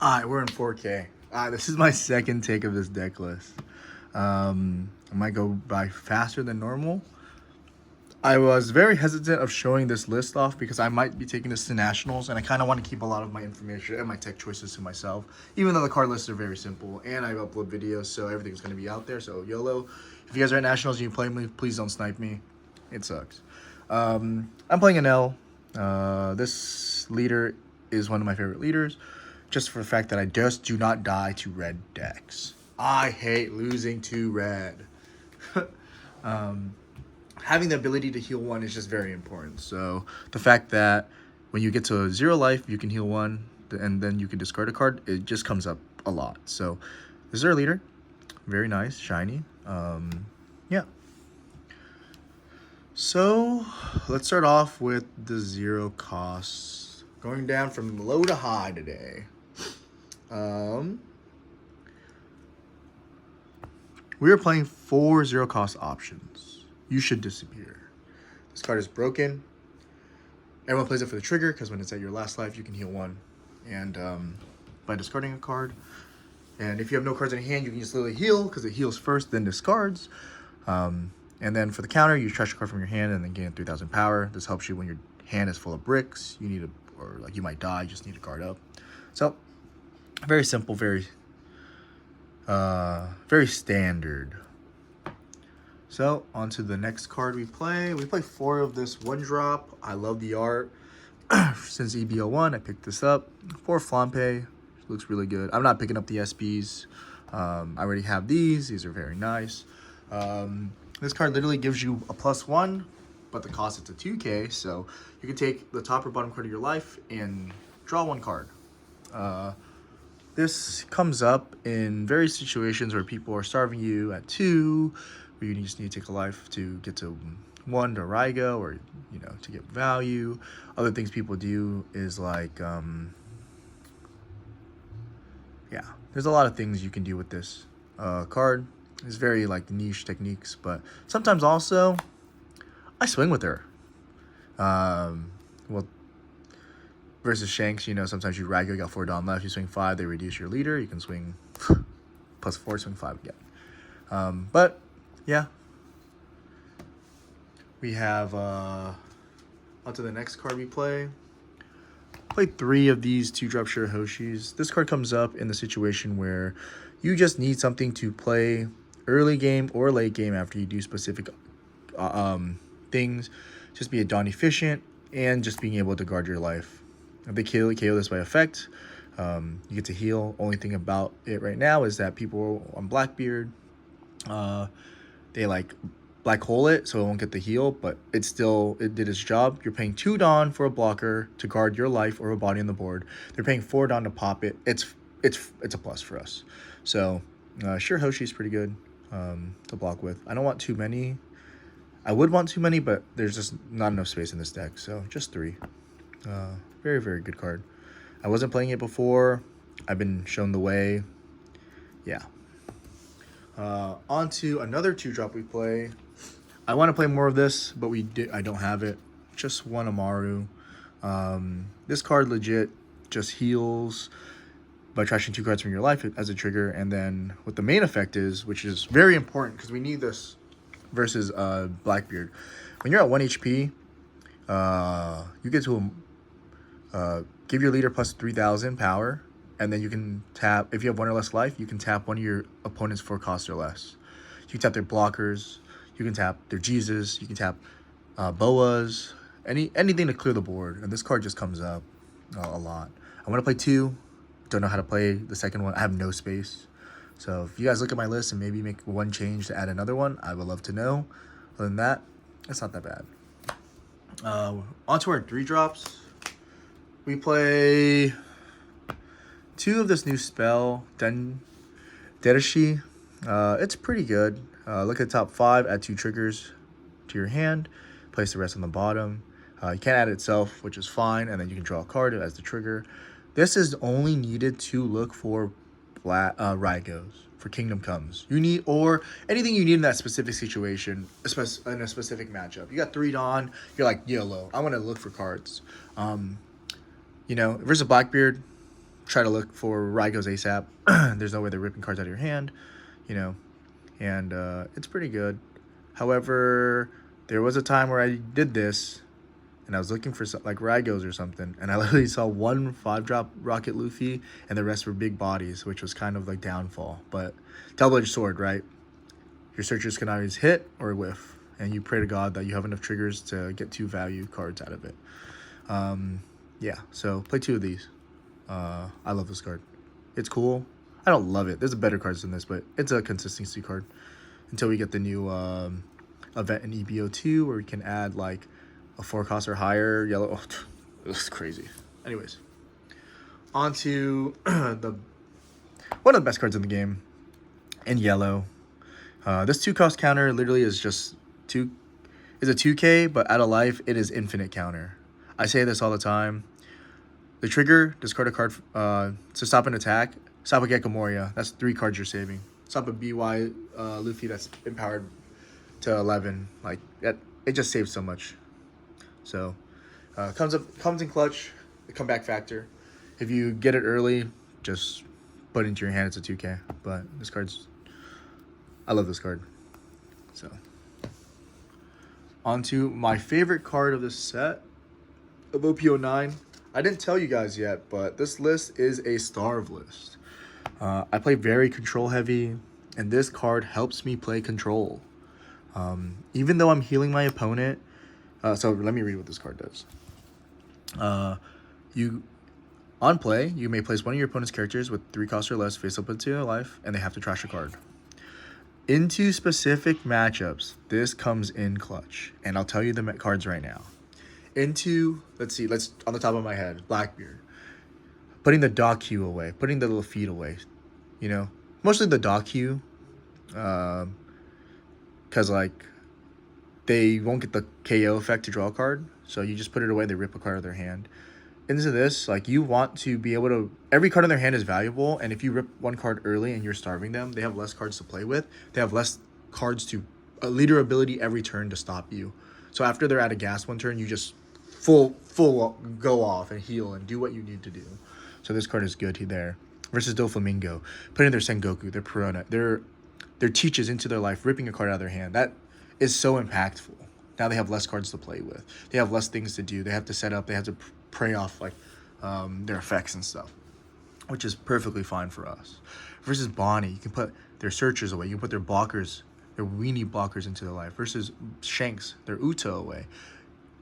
Alright, we're in 4K. This is my second take of this deck list. I might go by faster than normal. I was very hesitant of showing this list off because I might be taking this to nationals, and I kind of want to keep a lot of my information and my tech choices to myself, even though the card lists are very simple, and I upload videos, so everything's going to be out there. So YOLO. If you guys are at nationals and you play me, please don't snipe me. It sucks. I'm playing Enel. This leader is one of my favorite leaders, just for the fact that I just do not die to red decks. I hate losing to red. Having the ability to heal one is just very important. So the fact that when you get to 0 life, you can heal one, and then you can discard a card, it just comes up a lot. So this is our leader. Very nice, shiny. Yeah. So let's start off with the 0 costs. Going down from low to high today. We are playing 4 0 cost options. You should disappear. This card is broken. Everyone plays it for the trigger because when it's at your last life, you can heal one. And by discarding a card. And if you have no cards in hand, you can just literally heal because it heals first, then discards. And then for the counter, you trash a card from your hand and then gain 3,000 power. This helps you when your hand is full of bricks. You need a, or like you might die, you just need a card up. So very simple, very standard. So on to the next card we play. We play 4 of this 1-drop. I love the art. Since EB01, I picked this up. 4 Flampe. Looks really good. I'm not picking up the SBs. I already have these. These are very nice. This card literally gives you a +1, but the cost is a 2K. So you can take the top or bottom card of your life and draw 1 card. This comes up in various situations where people are starving you at 2, where you just need to take a life to get to 1 to Rygo, or you know, to get value. Other things people do is like yeah, there's a lot of things you can do with this card. It's very like niche techniques, but sometimes also I swing with her. Well, versus Shanks, you know, sometimes you Rygo, you got 4 Dawn left, you swing 5, they reduce your leader, you can swing +4, swing 5 again. But yeah, we have on to the next card we play. Played 3 of these 2-drop Shirahoshis. This card comes up in the situation where you just need something to play early game or late game after you do specific things. Just be a Dawn efficient and just being able to guard your life. If they KO this by effect, you get to heal. Only thing about it right now is that people on Blackbeard, they like black hole it so it won't get the heal, but it did its job. You're paying 2 Dawn for a blocker to guard your life or a body on the board. They're paying 4 Dawn to pop it. It's a plus for us. So Shirahoshi is pretty good to block with. I don't want too many. I would want too many, but there's just not enough space in this deck, so just 3. Very, very good card. I wasn't playing it before. I've been shown the way. Yeah. On to another 2-drop we play. I want to play more of this, but I don't have it. Just 1 Amaru. This card legit just heals by trashing 2 cards from your life as a trigger. And then what the main effect is, which is very important because we need this versus Blackbeard. When you're at 1 HP, you get to give your leader plus 3,000 power. And then you can tap, if you have 1 or less life, you can tap one of your opponent's 4 costs or less. You can tap their blockers, you can tap their Jesus, you can tap boas, anything to clear the board. And this card just comes up a lot. I want to play 2, don't know how to play the second one. I have no space. So if you guys look at my list and maybe make 1 change to add another one, I would love to know. Other than that, it's not that bad. On to our 3-drops. We play 2 of this new spell, Dedashi. It's pretty good. Look at the top 5, add 2 triggers to your hand, place the rest on the bottom. You can't add it itself, which is fine, and then you can draw a card as the trigger. This is only needed to look for Rygos, for Kingdom Comes. You need, or anything you need in that specific situation, in a specific matchup. You got 3 Dawn, you're like, YOLO, I want to look for cards. You know, versus Blackbeard, try to look for Raigo's ASAP. There's no way they're ripping cards out of your hand, you know, and it's pretty good. However, there was a time where I did this, and I was looking for like Raigo's or something, and I literally saw one 5-drop Rocket Luffy, and the rest were big bodies, which was kind of like downfall. But double-edged sword, right? Your searchers can always hit or whiff, and you pray to God that you have enough triggers to get 2 value cards out of it. Yeah, so play 2 of these. I love this card. It's cool. I don't love it. There's better cards than this, but it's a consistency card until we get the new event in EBO2 where we can add like a 4 cost or higher yellow. Oh, this is crazy. Anyways, on to one of the best cards in the game in yellow. This 2 cost counter literally is just a 2k, but out of life it is infinite counter. I say this all the time. The trigger, discard a card to stop an attack. Stop a Gecko Moria. That's 3 cards you're saving. Stop a BY Luffy that's empowered to 11. Like that, it just saves so much. So comes in clutch, the comeback factor. If you get it early, just put it into your hand. It's a 2k. But this card's, I love this card. So on to my favorite card of this set of OP-09. I didn't tell you guys yet, but this list is a starve list. I play very control heavy, and this card helps me play control. Even though I'm healing my opponent, so let me read what this card does. On play, you may place one of your opponent's characters with 3 costs or less face up into their life, and they have to trash a card. Into specific matchups, this comes in clutch, and I'll tell you the cards right now. Into, let's on the top of my head, Blackbeard. Putting the Dock Q away, putting the little feet away, you know, mostly the Dock Q, because like they won't get the KO effect to draw a card, so you just put it away, they rip a card out of their hand. Into this, like you want to be able to, every card in their hand is valuable, and if you rip one card early and you're starving them, they have less cards to play with. They have less cards to leader ability every turn to stop you. So after they're out of gas one turn, you just full go off and heal and do what you need to do. So this card is good there. Versus Doflamingo, putting their Sengoku, their Piranha, their teaches into their life, ripping a card out of their hand. That is so impactful. Now they have less cards to play with. They have less things to do. They have to set up. They have to prey off like their effects and stuff, which is perfectly fine for us. Versus Bonnie, you can put their searchers away. You can put their blockers, their weenie blockers into their life. Versus Shanks, their Uta away.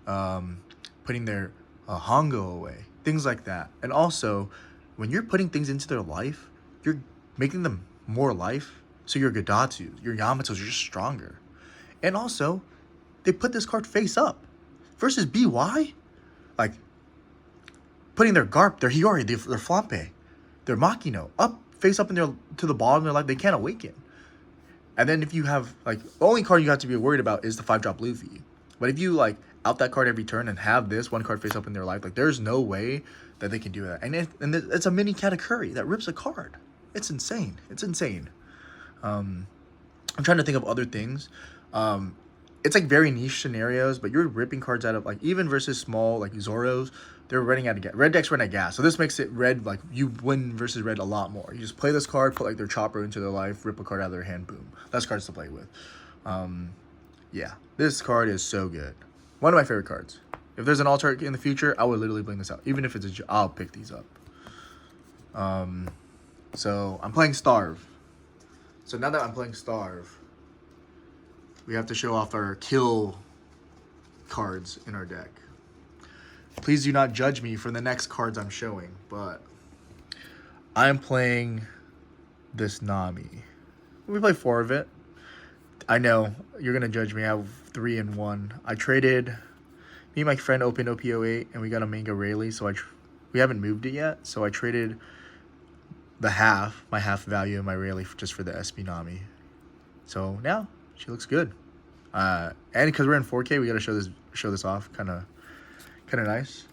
Putting their Hongo away, things like that. And also, when you're putting things into their life, you're making them more life, so your Gadatsu, your Yamatos are just stronger. And also, they put this card face up. Versus BY, like, putting their Garp, their Hiyori, their Flampe, their Makino, up, face up in their, to the bottom of their life, they can't awaken. And then if you have, like, the only card you have to be worried about is the 5-drop Luffy. But if you, like, out that card every turn and have this one card face up in their life, like there's no way that they can do that. And it's a mini Katakuri that rips a card. It's insane. It's insane. I'm trying to think of other things. It's like very niche scenarios, but you're ripping cards out of, like, even versus small like Zoros, they're running out of gas. Red decks run out of gas, so this makes it red, like you win versus red a lot more. You just play this card, put like their Chopper into their life, rip a card out of their hand, boom. That's cards to play with. Yeah, this card is so good. One of my favorite cards. If there's an alternate in the future, I would literally bring this out. Even if it's I'll pick these up. So I'm playing Starve. So now that I'm playing Starve, we have to show off our kill cards in our deck. Please do not judge me for the next cards I'm showing, but I'm playing this Nami. We play 4 of it. I know you're gonna judge me. I have 3 and 1. I traded. Me and my friend opened OP-08 and we got a Manga Rayleigh, so we haven't moved it yet. So I traded my half value of my Rayleigh just for the SB Nami. So now she looks good. And because we're in 4K, we gotta show this off. Kind of nice.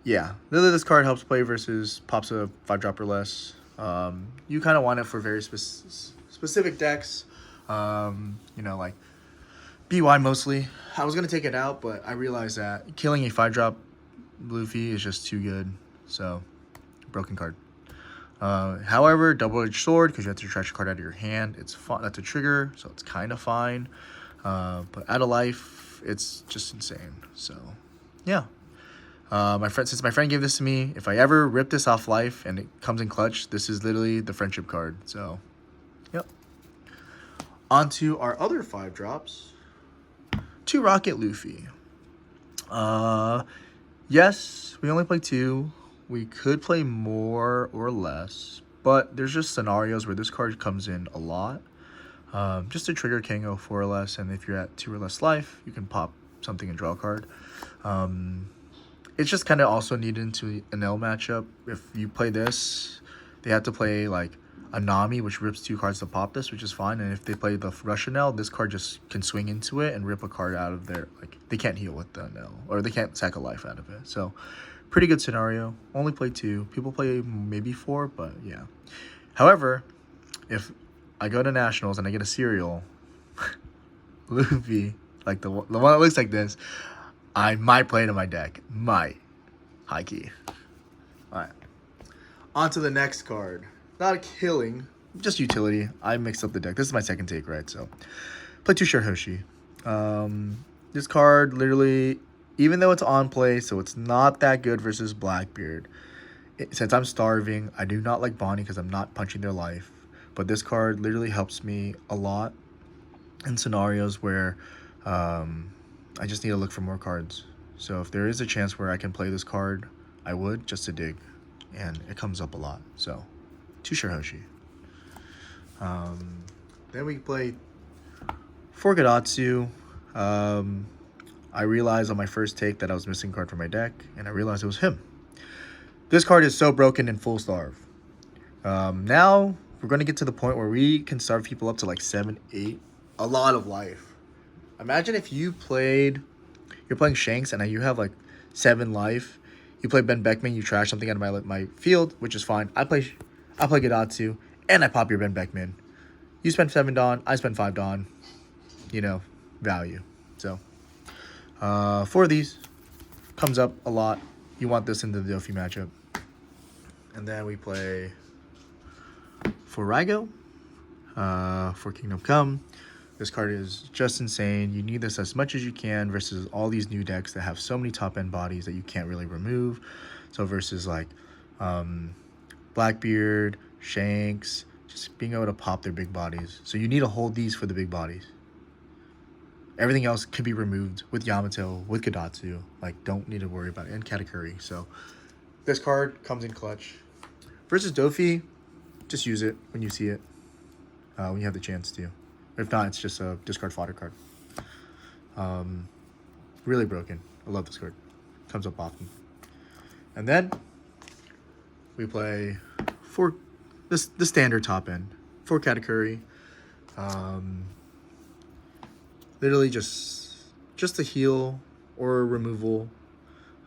Yeah, this card helps play versus pops a 5-drop or less. You kind of want it for very specific decks. You know, like BY mostly. I was gonna take it out, but I realized that killing a 5-drop Luffy is just too good. So broken card. However, double-edged sword, because you have to trash a card out of your hand. It's fun. That's a trigger, so it's kind of fine. But out of life, it's just insane. So, yeah. Since my friend gave this to me, if I ever rip this off life and it comes in clutch, this is literally the friendship card. So, yep. On to our other 5 drops. 2 Rocket Luffy. Yes, we only play 2. We could play more or less, but there's just scenarios where this card comes in a lot. Just to trigger Kango 4 or less, and if you're at 2 or less life, you can pop something and draw a card. It's just kind of also needed into an Enel matchup. If you play this, they have to play like a Nami, which rips 2 cards to pop this, which is fine. And if they play the Russian Enel, this card just can swing into it and rip a card out of there. Like, they can't heal with the Enel, or they can't sack a life out of it. So, pretty good scenario. Only play 2. People play maybe 4, but yeah. However, if I go to Nationals and I get a cereal, Luffy, like the one that looks like this, I might play it in my deck. Might. High key. Alright. On to the next card. Not a killing, just utility. I mixed up the deck. This is my second take, right? So, play 2 Shirahoshi. This card literally, even though it's on play, so it's not that good versus Blackbeard. Since I'm starving, I do not like Bonnie because I'm not punching their life. But this card literally helps me a lot in scenarios where I just need to look for more cards. So if there is a chance where I can play this card, I would, just to dig. And it comes up a lot. So, 2 Shirahoshi. Then we play 4 Gadatsu. I realized on my first take that I was missing a card from my deck, and I realized it was him. This card is so broken in full starve. Now, we're going to get to the point where we can starve people up to like 7, 8. A lot of life. Imagine if you're playing Shanks and you have like 7 life. You play Ben Beckman, you trash something out of my field, which is fine. I play Gadatsu, and I pop your Ben Beckman. You spend 7 Dawn, I spend 5 Dawn. You know, value. So, 4 of these comes up a lot. You want this in the Dofi matchup. And then we play for Raigo, for Kingdom Come. This card is just insane. You need this as much as you can versus all these new decks that have so many top-end bodies that you can't really remove. So versus like Blackbeard, Shanks, just being able to pop their big bodies. So you need to hold these for the big bodies. Everything else can be removed with Yamato, with Gadatsu. Like, don't need to worry about it. And Katakuri. So this card comes in clutch. Versus Dofi, just use it when you see it. When you have the chance to. If not, it's just a discard fodder card. Really broken. I love this card. Comes up often. And then we play for the standard top end. 4 Katakuri. Literally just a heal or a removal.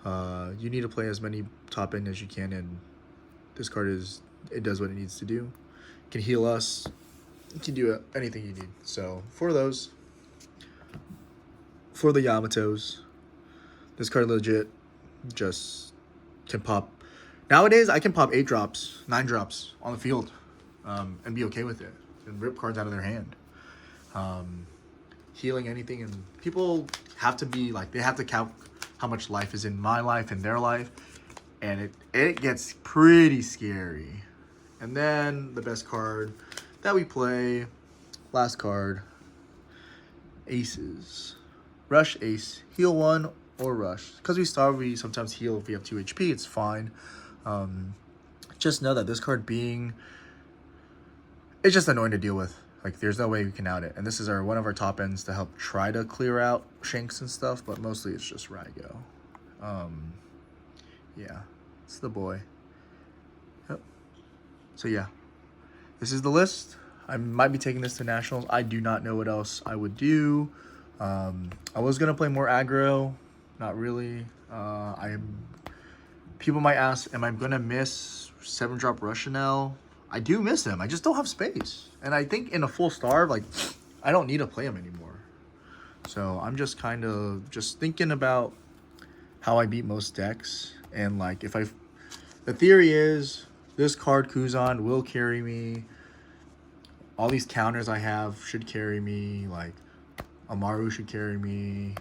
You need to play as many top end as you can, and this card it does what it needs to do. It can heal us. You can do anything you need. So for those, for the Yamatos, this card legit just can pop. Nowadays, I can pop 8 drops, 9 drops on the field, and be okay with it, and rip cards out of their hand. Healing anything, and people have to be like, they have to count how much life is in my life and their life, and it gets pretty scary. And then the best card that we play, last card, Aces. Rush Ace. Heal 1 or rush. Because we starve, we sometimes heal if we have 2 HP. It's fine. Just know that this card it's just annoying to deal with. Like, there's no way we can out it. And this is one of our top ends to help try to clear out Shanks and stuff. But mostly it's just Raigo. Yeah. It's the boy. Yep. So yeah. This is the list. I might be taking this to Nationals. I do not know what else I would do. I was going to play more aggro. Not really. People might ask, am I going to miss 7-drop Rushanel? I do miss him. I just don't have space. And I think in a full starve, like, I don't need to play him anymore. So I'm just kind of just thinking about how I beat most decks. And, like, if I The theory is this card Kuzan will carry me. All these counters I have should carry me. Like Amaru should carry me.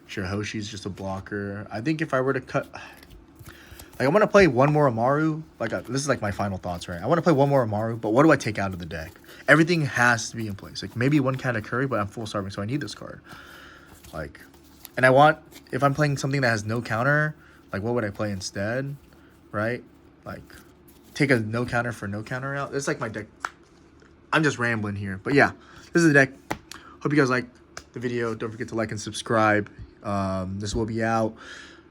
Shirahoshi's just a blocker. I think if I were to cut... Like, I want to play one more Amaru. This is like my final thoughts, right? I want to play one more Amaru, but what do I take out of the deck? Everything has to be in place. Like, maybe one kind of Curry, but I'm full starving, so I need this card. Like, and I want... If I'm playing something that has no counter, like, what would I play instead? Right? Like, take a no counter for no counter out. It's like my deck. I'm just rambling here. But yeah, this is the deck. Hope you guys like the video. Don't forget to like and subscribe. This will be out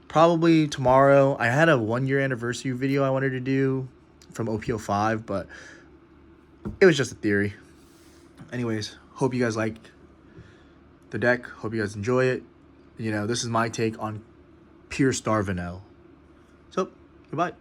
probably tomorrow. I had a 1-year anniversary video I wanted to do from OP-05, but it was just a theory. Anyways, hope you guys like the deck. Hope you guys enjoy it. You know, this is my take on pure star Enel. So, goodbye.